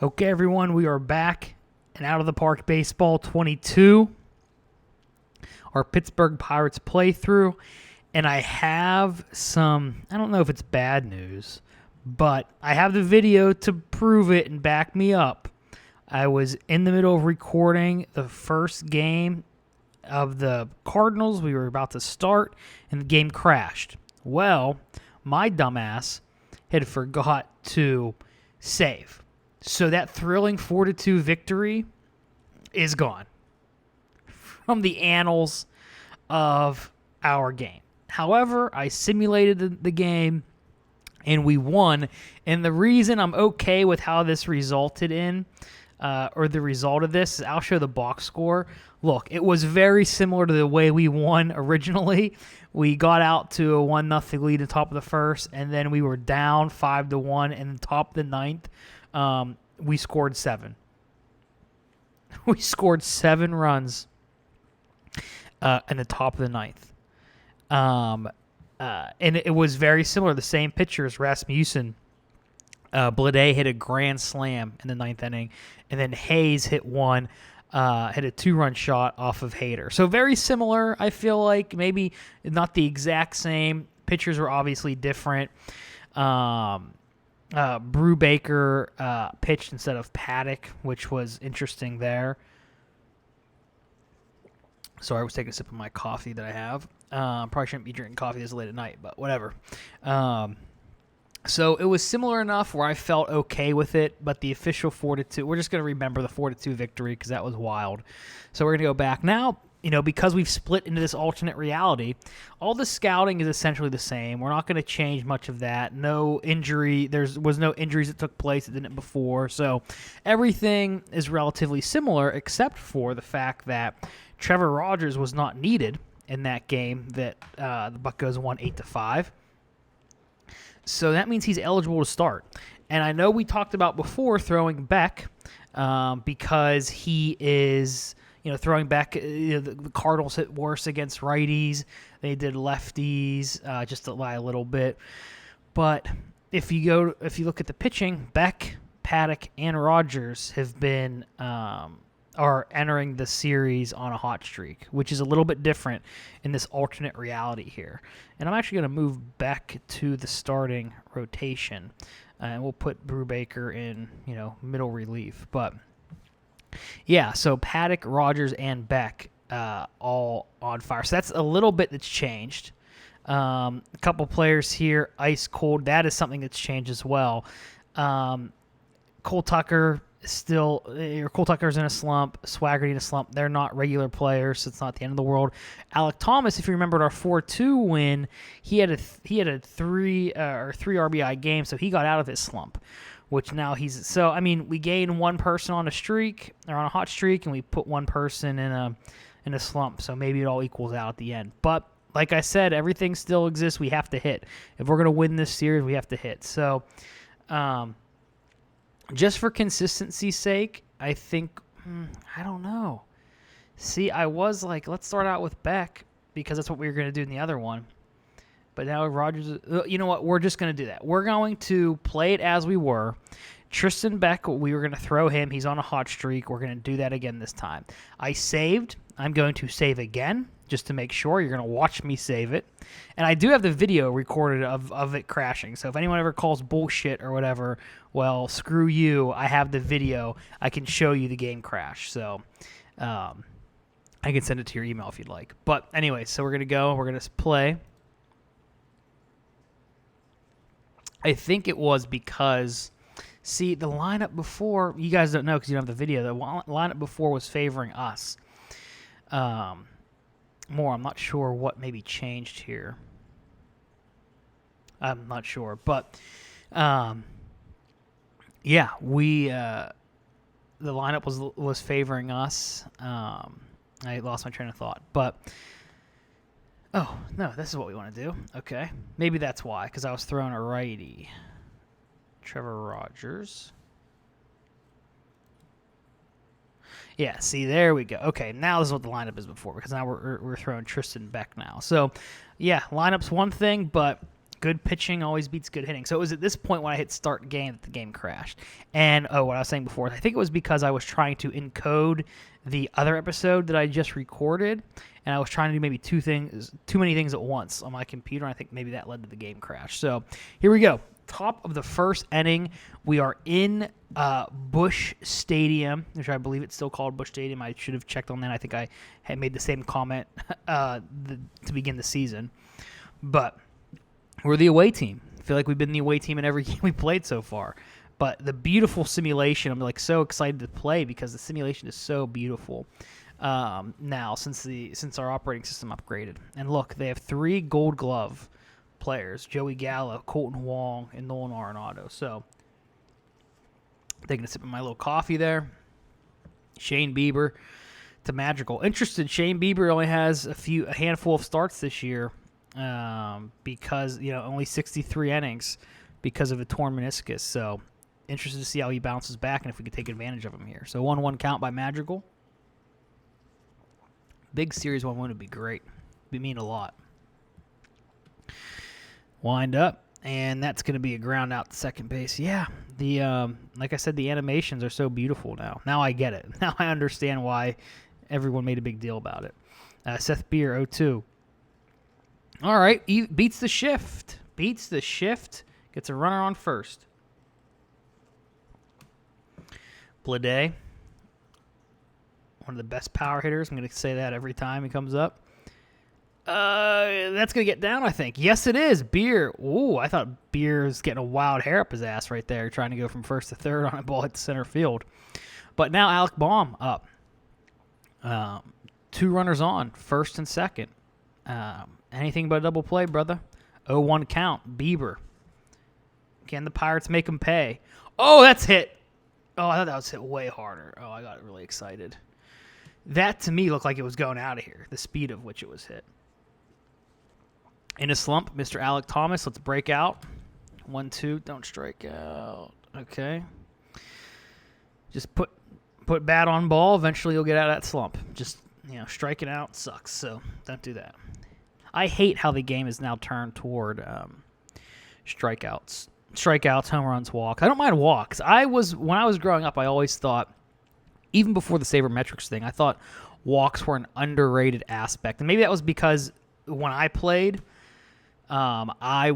Okay, everyone, we are back and Out of the Park Baseball 22, our Pittsburgh Pirates playthrough. And I have some, I don't know if it's bad news, but I have the video to prove it and back me up. I was in the middle of recording the first game of the Cardinals. We were about to start, and the game crashed. Well, my dumbass had forgot to save. So that thrilling 4-2 victory is gone from the annals of our game. However, I simulated the game, and we won. And the reason I'm okay with how this resulted in, or the result of this, is I'll show the box score. Look, it was very similar to the way we won originally. We got out to a 1-0 lead at the top of the first, and then we were down 5-1 in the top of the ninth. We scored 7. We scored 7 runs in the top of the ninth. And it was very similar. The same pitchers, Rasmussen, Blade hit a grand slam in the ninth inning, and then Hayes hit a 2-run shot off of Hader. So very similar, I feel like. Maybe not the exact same. Pitchers were obviously different. Brubaker pitched instead of Paddock, which was interesting there. Sorry, I was taking a sip of my coffee that I have. Probably shouldn't be drinking coffee this late at night, but whatever. So it was similar enough where I felt okay with it, but the official 4-2, we're just going to remember the 4-2 victory because that was wild. So we're going to go back. Now, because we've split into this alternate reality, all the scouting is essentially the same. We're not going to change much of that. No injury. There was no injuries that took place that didn't before. So everything is relatively similar except for the fact that Trevor Rogers was not needed in that game that the Buccos won 8-5. So that means he's eligible to start. And I know we talked about before throwing Beck because he is... throwing back, the Cardinals hit worse against righties. They did lefties, just to lie a little bit. But if you look at the pitching, Beck, Paddock, and Rogers have been are entering the series on a hot streak, which is a little bit different in this alternate reality here. And I'm actually going to move Beck to the starting rotation, and we'll put Brubaker in, middle relief, but. Yeah, so Paddock, Rogers, and Beck all on fire. So that's a little bit that's changed. A couple players here, ice cold. That is something that's changed as well. Cole Tucker's in a slump. Swaggerty in a slump. They're not regular players, so it's not the end of the world. Alec Thomas, if you remembered our 4-2 win, he had a 3 RBI game, so he got out of his slump. Which now we gained one person on a streak or on a hot streak, and we put one person in a slump. So maybe it all equals out at the end. But like I said, everything still exists. We have to hit. If we're gonna win this series, we have to hit. So, just for consistency's sake, I think I don't know. See, I was like, let's start out with Beck because that's what we were gonna do in the other one. But now Rogers, you know what? We're just going to do that. We're going to play it as we were. Tristan Beck, we were going to throw him. He's on a hot streak. We're going to do that again this time. I saved. I'm going to save again just to make sure. You're going to watch me save it. And I do have the video recorded of it crashing. So if anyone ever calls bullshit or whatever, well, screw you. I have the video. I can show you the game crash. So I can send it to your email if you'd like. But anyway, so we're going to go. We're going to play. I think it was because, see, the lineup before, you guys don't know because you don't have the video, the lineup before was favoring us more. I'm not sure what maybe changed here. I'm not sure. But, yeah, the lineup was favoring us. I lost my train of thought. But... oh, no, this is what we want to do. Okay. Maybe that's why, because I was throwing a righty. Trevor Rogers. Yeah, see, there we go. Okay, now this is what the lineup is before, because now we're throwing Tristan Beck now. So, yeah, lineup's one thing, but good pitching always beats good hitting. So it was at this point when I hit start game that the game crashed. And what I was saying before, I think it was because I was trying to encode the other episode that I just recorded, and I was trying to do maybe too many things at once on my computer. And I think maybe that led to the game crash. So here we go. Top of the first inning, we are in Busch Stadium, which I believe it's still called Busch Stadium. I should have checked on that. I think I had made the same comment to begin the season. But we're the away team. I feel like we've been the away team in every game we played so far. But the beautiful simulation, I'm like so excited to play because the simulation is so beautiful now since our operating system upgraded. And look, they have 3 Gold Glove players: Joey Gallo, Colton Wong, and Nolan Arenado. So taking a sip of my little coffee there. Shane Bieber to magical. Interested, Shane Bieber only has a handful of starts this year because only 63 innings because of a torn meniscus. So interested to see how he bounces back and if we can take advantage of him here. So 1-1 count by Madrigal. Big series 1-1 would be great. It'd mean a lot. Wind up, and that's going to be a ground out to second base. Yeah, like I said, the animations are so beautiful now. Now I get it. Now I understand why everyone made a big deal about it. Seth Beer, 0-2. All right, beats the shift. Gets a runner on first. Blade, one of the best power hitters. I'm going to say that every time he comes up. That's going to get down, I think. Yes, it is. Beer. Ooh, I thought Beer was getting a wild hair up his ass right there, trying to go from first to third on a ball hit the center field. But now Alec Baum up. 2 runners on, first and second. Anything but a double play, brother. 0-1 count. Bieber. Can the Pirates make him pay? Oh, that's hit. Oh, I thought that was hit way harder. Oh, I got really excited. That, to me, looked like it was going out of here, the speed of which it was hit. In a slump, Mr. Alec Thomas, let's break out. 1-2, don't strike out. Okay. Just put bat on ball. Eventually you'll get out of that slump. Just, striking out sucks, so don't do that. I hate how the game is now turned toward strikeouts, home runs, walks. I don't mind walks. When I was growing up, I always thought, even before the sabermetrics thing, I thought walks were an underrated aspect. And maybe that was because when I played, I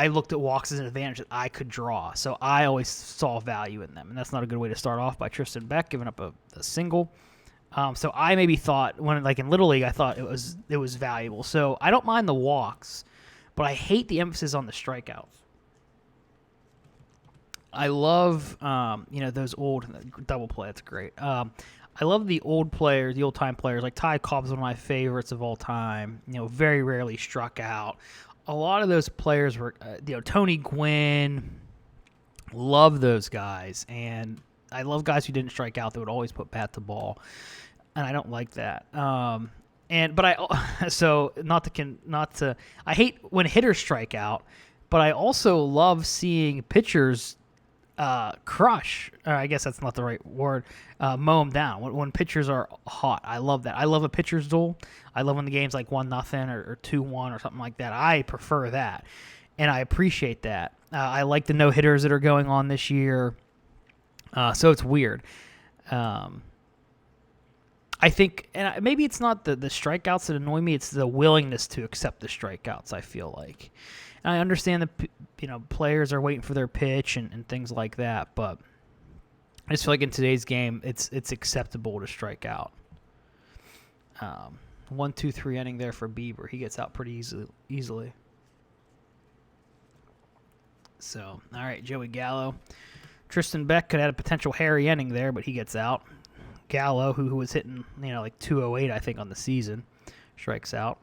looked at walks as an advantage that I could draw. So I always saw value in them. And that's not a good way to start off by Tristan Beck giving up a single. So I maybe thought, in Little League, I thought it was valuable. So I don't mind the walks, but I hate the emphasis on the strikeouts. I love, those old double play. That's great. I love the old players, the old time players. Like Ty Cobb's one of my favorites of all time. Very rarely struck out. A lot of those players were, Tony Gwynn. Love those guys, and I love guys who didn't strike out. That would always put bat to ball, and I don't like that. I hate when hitters strike out, but I also love seeing pitchers crush. I guess that's not the right word. Mow them down when pitchers are hot. I love that. I love a pitcher's duel. I love when the game's like 1-0 or 2-1 or something like that. I prefer that, and I appreciate that. I like the no hitters that are going on this year. So it's weird. I think, and maybe it's not the strikeouts that annoy me. It's the willingness to accept the strikeouts. I feel like. I understand that players are waiting for their pitch and things like that, but I just feel like in today's game, it's acceptable to strike out. 1-2-3 inning there for Bieber. He gets out pretty easily. So, all right, Joey Gallo. Tristan Beck could have had a potential hairy inning there, but he gets out. Gallo, who was hitting like 208, I think, on the season, strikes out.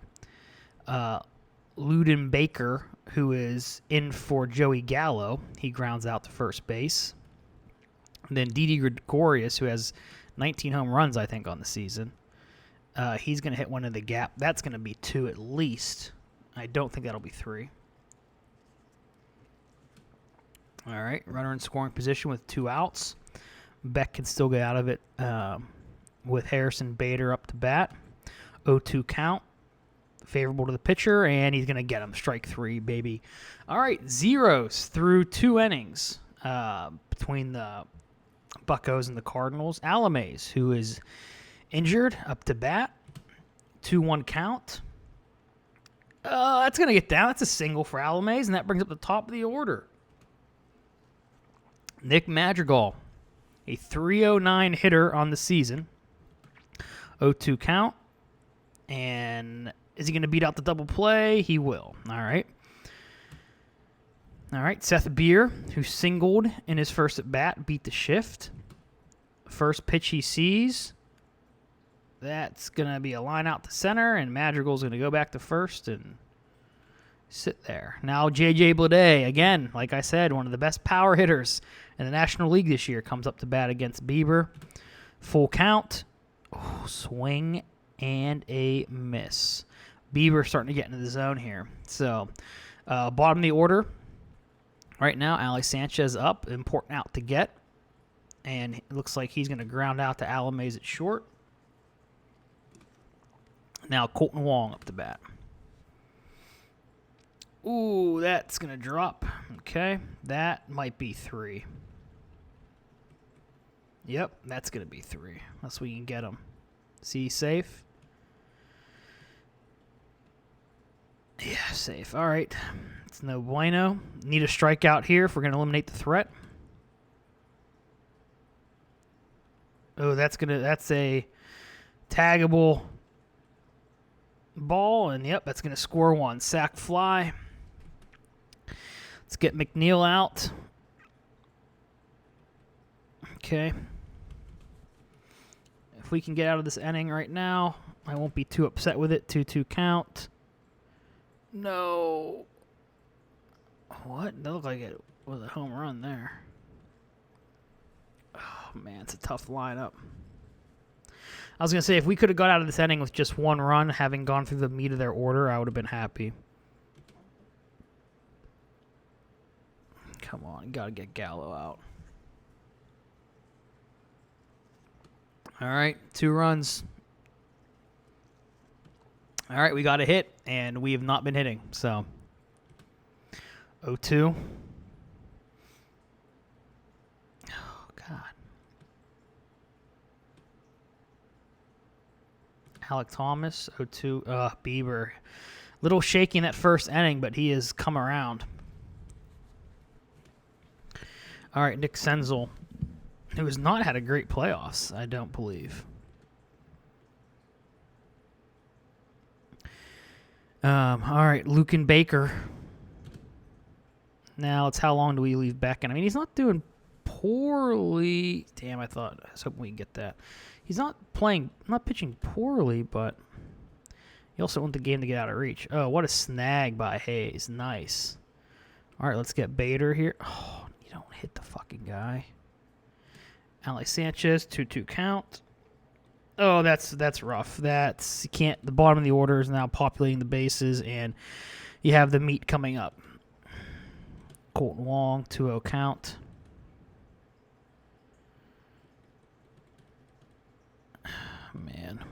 Luden Baker, who is in for Joey Gallo, he grounds out to first base. And then Didi Gregorius, who has 19 home runs, I think, on the season. He's going to hit one in the gap. That's going to be 2 at least. I don't think that'll be 3. All right, runner in scoring position with 2 outs. Beck can still get out of it with Harrison Bader up to bat. 0-2 count. favorable to the pitcher, and he's going to get him. Strike 3, baby. All right, zeros through 2 innings between the Buccos and the Cardinals. Alamaze, who is injured, up to bat. 2-1 count. That's going to get down. That's a single for Alamaze, and that brings up the top of the order. Nick Madrigal, a 309 hitter on the season. 0-2 count. And is he going to beat out the double play? He will. All right. All right. Seth Bieber, who singled in his first at bat, beat the shift. First pitch he sees. That's going to be a line out to center, and Madrigal's going to go back to first and sit there. Now J.J. Bleday, again, like I said, one of the best power hitters in the National League this year, comes up to bat against Bieber. Full count. Oh, swing and a miss. Bieber starting to get into the zone here. So, bottom of the order. Right now, Ali Sanchez up. Important out to get. And it looks like he's going to ground out to Alamaze at short. Now Colton Wong up to bat. Ooh, that's going to drop. Okay, that might be 3. Yep, that's going to be 3. Unless we can get him. See, safe. Yeah, safe. All right. It's no bueno. Need a strikeout here if we're going to eliminate the threat. Oh, that's a taggable ball, and yep, that's going to score 1. Sack fly. Let's get McNeil out. Okay. If we can get out of this inning right now, I won't be too upset with it. 2-2 count. No. What? That looked like it was a home run there. Oh, man, it's a tough lineup. I was going to say, if we could have got out of this inning with just 1 run, having gone through the meat of their order, I would have been happy. Come on, got to get Gallo out. All right, 2 runs. All right, we got a hit, and we have not been hitting, so 0-2. Oh, God. Alec Thomas, 0-2. Bieber. Little shaky in that first inning, but he has come around. All right, Nick Senzel, who has not had a great playoffs, I don't believe. All right, Lucan Baker. Now it's how long do we leave Beck? And I mean, he's not doing poorly. Damn, I was hoping we could get that. He's not pitching poorly, but he also want the game to get out of reach. Oh, what a snag by Hayes. Nice. All right, let's get Bader here. Oh, you don't hit the fucking guy. Ali Sanchez, 2-2 count. Oh, that's rough. You can't. The bottom of the order is now populating the bases, and you have the meat coming up. Colton Wong, 2-0 count. Man.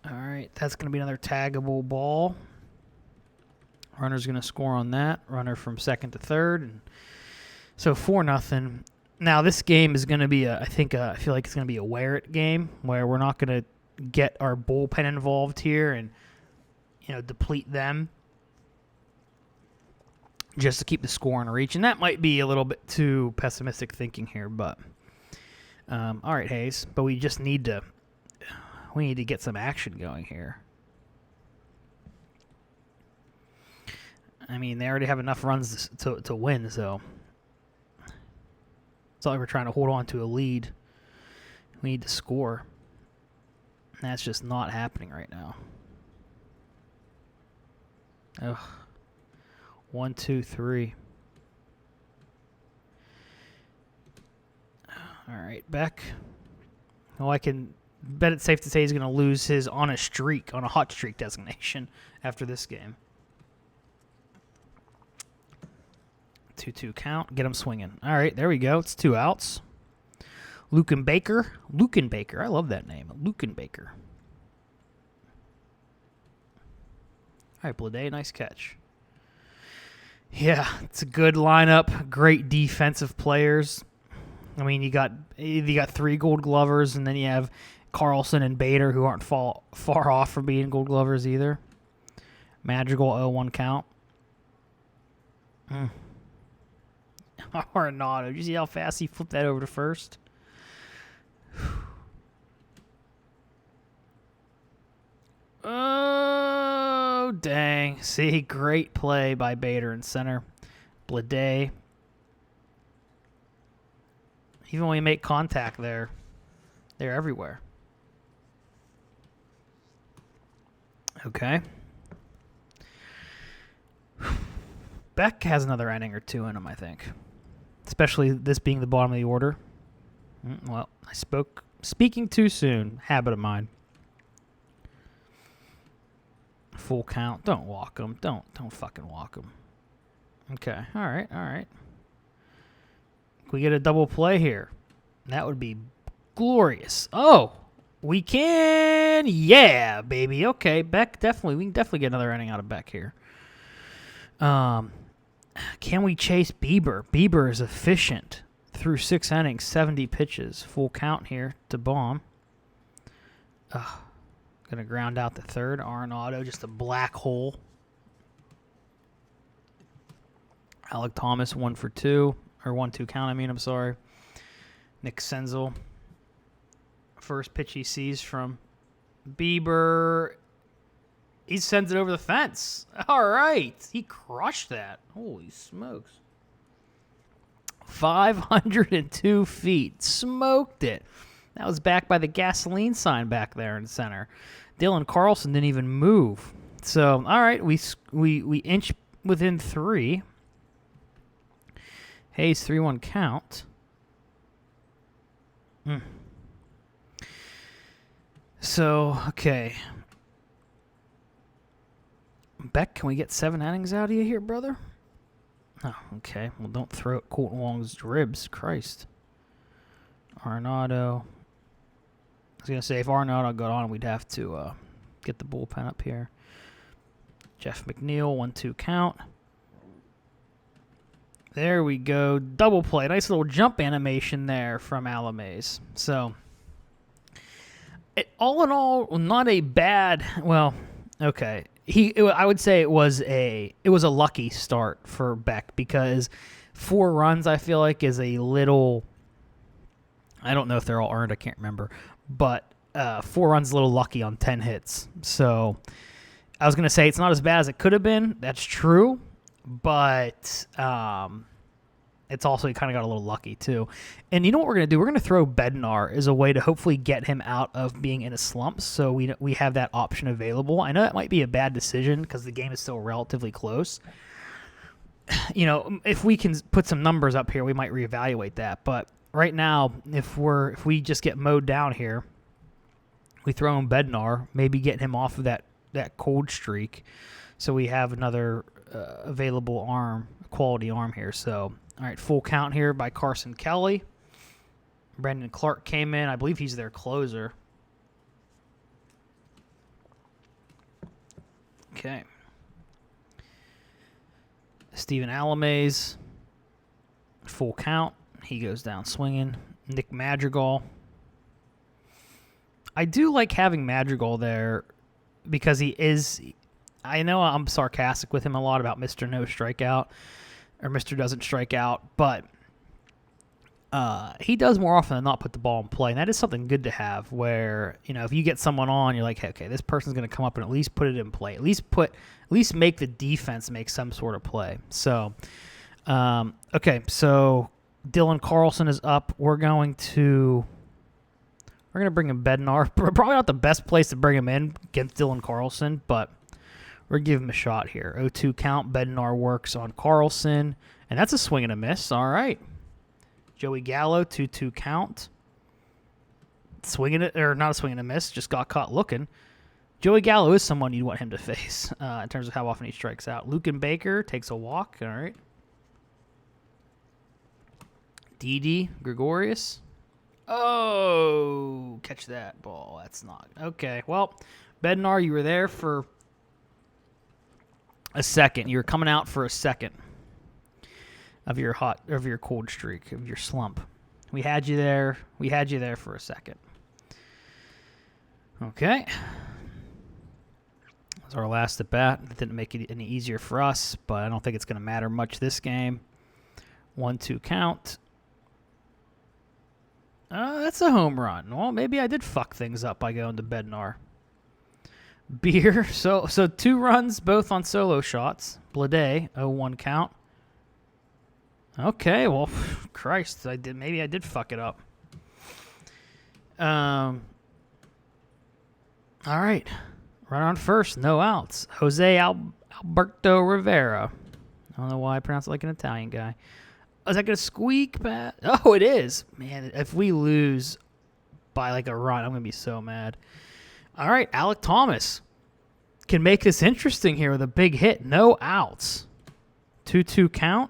All right, that's going to be another taggable ball. Runner's going to score on that. Runner from second to third. And so 4-0. Now this game is going to be I feel like it's going to be a wear it game where we're not going to get our bullpen involved here and deplete them just to keep the score in reach. And that might be a little bit too pessimistic thinking here, but all right, Hayes. But we just need to get some action going here. I mean, they already have enough runs to win, so it's not like we're trying to hold on to a lead. We need to score. And that's just not happening right now. Ugh. 1, 2, 3. All right, Beck. Well, I can bet it's safe to say he's going to lose his on a hot streak designation after this game. 2-2 count. Get him swinging. All right, there we go. It's 2 outs. Lukenbaker. I love that name. Lukenbaker. All right, Blade, nice catch. Yeah, it's a good lineup. Great defensive players. I mean, you got 3 Gold Glovers, and then you have Carlson and Bader, who aren't far off from being Gold Glovers either. Madrigal 0-1 count. Arenado. Did you see how fast he flipped that over to first? Oh, dang. See, great play by Bader in center. Blade. Even when you make contact there, they're everywhere. Okay. Beck has another inning or 2 in him, I think. Especially this being the bottom of the order. Well, speaking too soon. Habit of mine. Full count. Don't walk him. Don't fucking walk him. Okay. All right. Can we get a double play here? That would be glorious. Oh, we can. Yeah, baby. Okay, Beck, definitely. We can definitely get another inning out of Beck here. Can we chase Bieber? Bieber is efficient through 6 innings, 70 pitches. Full count here to Baum. Gonna ground out the third. Arenado, just a black hole. Alec Thomas, 1 for 2. Or 1-2 count, I'm sorry. Nick Senzel. First pitch he sees from Bieber. He sends it over the fence. All right. He crushed that. Holy smokes. 502 feet. Smoked it. That was back by the gasoline sign back there in center. Dylan Carlson didn't even move. So, all right, we inch within 3. Hayes 3-1 count. So, okay. Beck, can we get 7 innings out of you here, brother? Oh, okay. Well, don't throw at Colton Wong's ribs. Christ. Arenado. I was going to say, if Arenado got on, we'd have to get the bullpen up here. Jeff McNeil, 1-2 count. There we go. Double play. Nice little jump animation there from Alamaze. So, all in all, not a bad... Well, okay. I would say it was a lucky start for Beck because 4 runs, I feel like, is a little... I don't know if they're all earned. I can't remember. But 4 runs is a little lucky on 10 hits. So, I was going to say it's not as bad as it could have been. That's true. But it's also kind of got a little lucky, too. And you know what we're going to do? We're going to throw Bednar as a way to hopefully get him out of being in a slump, so we have that option available. I know that might be a bad decision because the game is still relatively close. You know, if we can put some numbers up here, we might reevaluate that. But right now, if we just get mowed down here, we throw in Bednar, maybe get him off of that cold streak, so we have another available quality arm here. So, all right, full count here by Carson Kelly. Brandon Clark came in. I believe he's their closer. Okay. Steven Alamaze, full count. He goes down swinging. Nick Madrigal. I do like having Madrigal there because he is... I know I'm sarcastic with him a lot about Mr. No Strikeout or Mr. Doesn't Strike Out, but he does more often than not put the ball in play, and that is something good to have where, you know, if you get someone on, you're like, hey, okay, this person's going to come up and at least put it in play, at least make the defense make some sort of play. So, okay, so Dylan Carlson is up. We're going to bring in Bednar. Probably not the best place to bring him in against Dylan Carlson, but we're going to give him a shot here. 0-2 count. Bednar works on Carlson, and that's a swing and a miss. All right. Joey Gallo, 2-2 count. Swinging it, or not a swing and a miss, just got caught looking. Joey Gallo is someone you'd want him to face in terms of how often he strikes out. Lukenbaker takes a walk. All right. Didi Gregorius. Oh, catch that ball. That's not okay. Well, Bednar, you were there for a second. You were coming out for a second of your cold streak, of your slump. We had you there. We had you there for a second. Okay. That was our last at bat. It didn't make it any easier for us, but I don't think it's going to matter much this game. 1-2 count. That's a home run. Well, maybe I did fuck things up by going to Bednar. Beer. So 2 runs, both on solo shots. Blade, 0-1 count. Okay, well, Christ, maybe I did fuck it up. All right. Run on first, no outs. Jose Alberto Rivera. I don't know why I pronounce it like an Italian guy. Is that going to squeak, Pat? Oh, it is. Man, if we lose by like a run, I'm going to be so mad. All right, Alec Thomas can make this interesting here with a big hit. No outs. 2-2 count.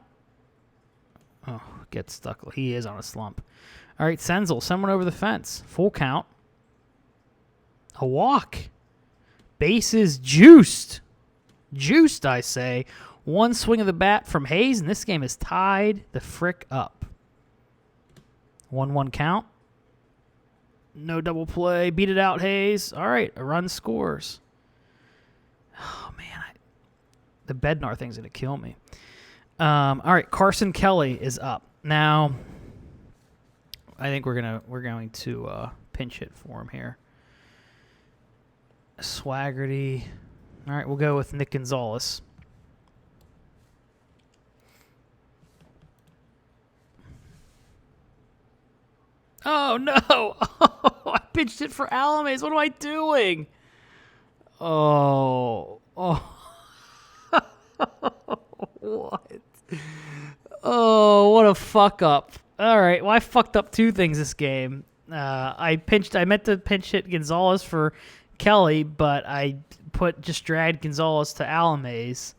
Oh, gets stuck. He is on a slump. All right, Senzel, someone over the fence. Full count. A walk. Bases juiced. Juiced, I say. 1 swing of the bat from Hayes, and this game is tied the frick up. 1-1 count. No double play. Beat it out, Hayes. All right, a run scores. Oh, man. The Bednar thing's going to kill me. All right, Carson Kelly is up. Now, I think we're going to pinch hit for him here. Swaggerty. All right, we'll go with Nick Gonzalez. Oh, no. Oh, I pitched it for Alamaze. What am I doing? Oh. What? Oh, what a fuck up. All right. Well, I fucked up 2 things this game. I meant to pinch hit Gonzalez for Kelly, but I just dragged Gonzalez to Alamaze.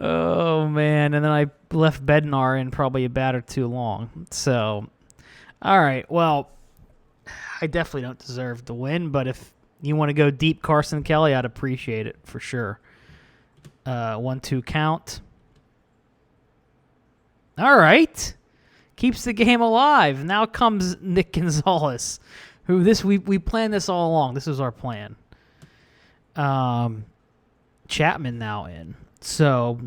Oh, man. And then I left Bednar in probably a batter too long. So, all right. Well, I definitely don't deserve to win, but if you want to go deep Carson Kelly, I'd appreciate it for sure. 1-2 count. All right. Keeps the game alive. Now comes Nick Gonzalez, who we planned this all along. This was our plan. Chapman now in. So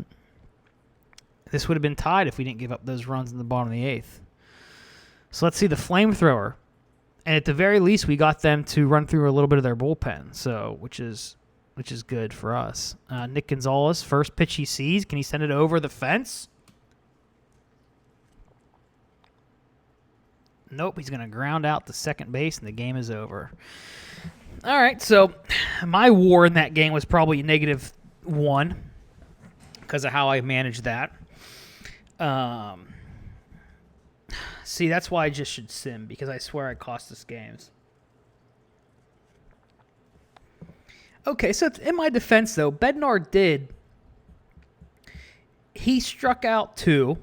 this would have been tied if we didn't give up those runs in the bottom of the 8th. So let's see the flamethrower. And at the very least, we got them to run through a little bit of their bullpen, so which is good for us. Nick Gonzalez, first pitch he sees. Can he send it over the fence? Nope, he's going to ground out to second base, and the game is over. All right, so my WAR in that game was probably -1 because of how I managed that. See, that's why I just should sim, because I swear I cost us games. Okay, so in my defense, though, Bednar he struck out 2,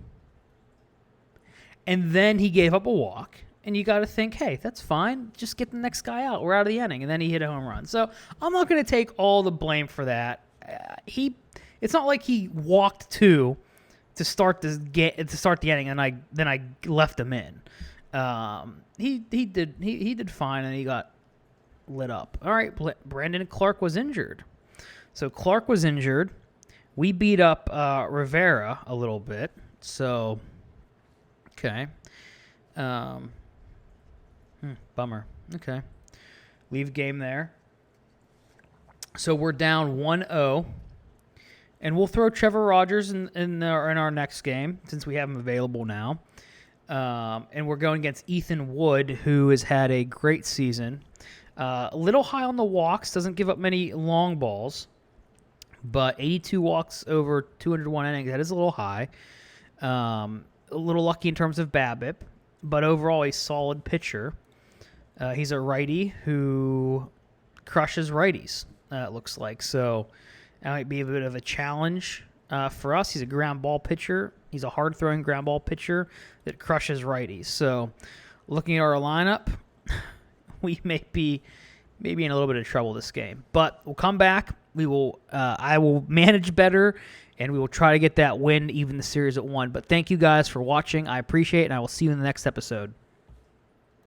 and then he gave up a walk. And you got to think, hey, that's fine. Just get the next guy out. We're out of the inning. And then he hit a home run. So I'm not going to take all the blame for that. It's not like he walked 2 to start the inning, and then I left him in. He did fine, and he got lit up. All right, Brandon Clark was injured. So Clark was injured. We beat up Rivera a little bit. So, okay. Bummer. Okay. Leave game there. So we're down 1-0. And we'll throw Trevor Rogers in our next game, since we have him available now. And we're going against Ethan Wood, who has had a great season. A little high on the walks, doesn't give up many long balls. But 82 walks over 201 innings, that is a little high. A little lucky in terms of BABIP. But overall, a solid pitcher. He's a righty who crushes righties, it looks like. So that might be a bit of a challenge For us, he's a ground ball pitcher. He's a hard-throwing ground ball pitcher that crushes righties. So looking at our lineup, we may be in a little bit of trouble this game. But we'll come back. I will manage better, and we will try to get that win, even the series at 1. But thank you guys for watching. I appreciate it, and I will see you in the next episode.